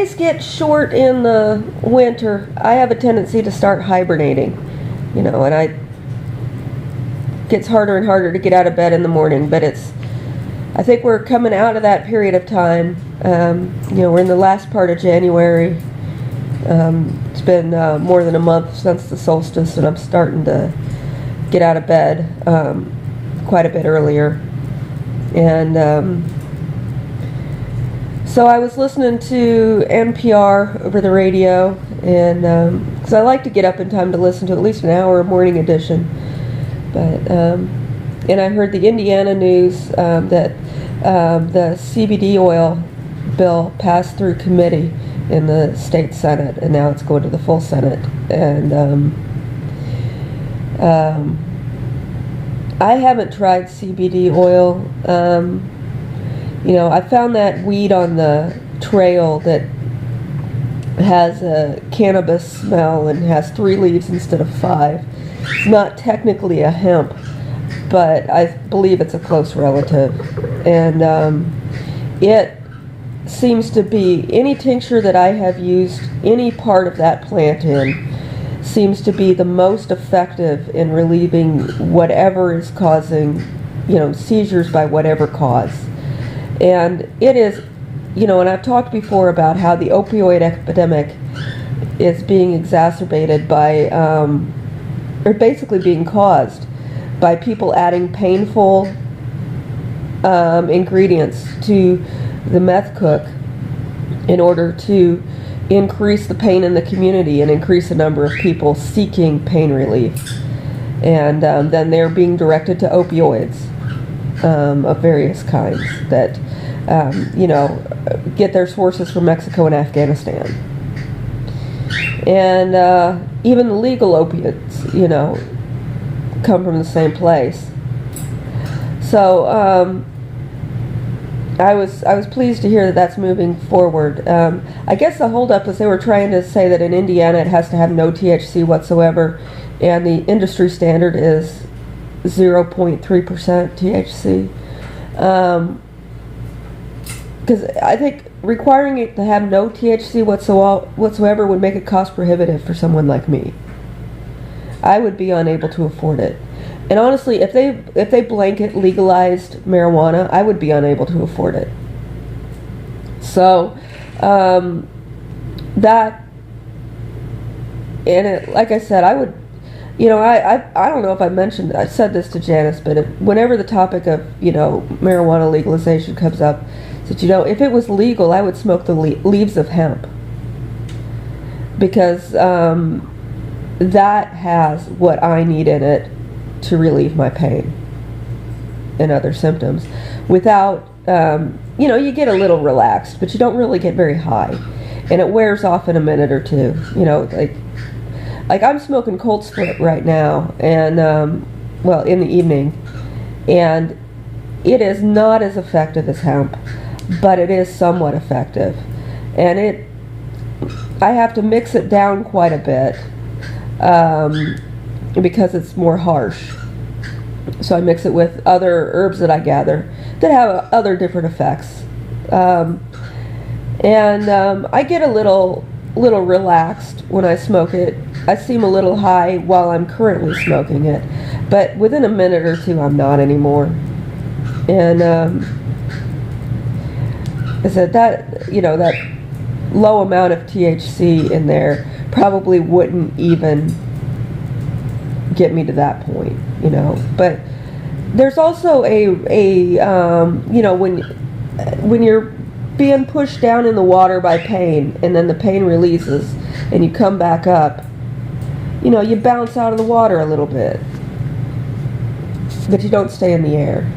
days get short in the winter, I have a tendency to start hibernating, and it gets harder and harder to get out of bed in the morning, but I think we're coming out of that period of time. We're in the last part of January. It's been more than a month since the solstice, and I'm starting to get out of bed quite a bit earlier. And so I was listening to NPR over the radio, and because I like to get up in time to listen to at least an hour of morning edition. But and I heard the Indiana news that the CBD oil bill passed through committee in the state Senate, and now it's going to the full Senate. And I haven't tried CBD oil. I found that weed on the trail that has a cannabis smell and has 3 leaves instead of 5. It's not technically a hemp, but I believe it's a close relative. And it seems to be, any tincture that I have used any part of that plant in seems to be the most effective in relieving whatever is causing, seizures by whatever cause. And it is, and I've talked before about how the opioid epidemic is being exacerbated by, or basically being caused by people adding painful ingredients to the meth cook in order to increase the pain in the community and increase the number of people seeking pain relief. And then they're being directed to opioids of various kinds that, get their sources from Mexico and Afghanistan. And even the legal opiates, come from the same place. So I was pleased to hear that that's moving forward. I guess the holdup was they were trying to say that in Indiana it has to have no THC whatsoever, and the industry standard is 0.3% THC. Because I think requiring it to have no THC whatsoever would make it cost prohibitive for someone like me. I would be unable to afford it. And honestly, if they blanket legalized marijuana, I would be unable to afford it. So that, and it, like I said, I would, I don't know if I said this to Janice, but whenever the topic of marijuana legalization comes up, that if it was legal, I would smoke the leaves of hemp, because that has what I need in it to relieve my pain and other symptoms without, you get a little relaxed, but you don't really get very high, and it wears off in a minute or two. Like I'm smoking Cold Split right now, and in the evening, and it is not as effective as hemp, but it is somewhat effective, and I have to mix it down quite a bit because it's more harsh. So I mix it with other herbs that I gather that have other different effects, and I get a little relaxed when I smoke it. I seem a little high while I'm currently smoking it, but within a minute or two I'm not anymore. And I said that that low amount of THC in there probably wouldn't even get me to that point, But there's also when you're being pushed down in the water by pain, and then the pain releases, and you come back up, you bounce out of the water a little bit, but you don't stay in the air.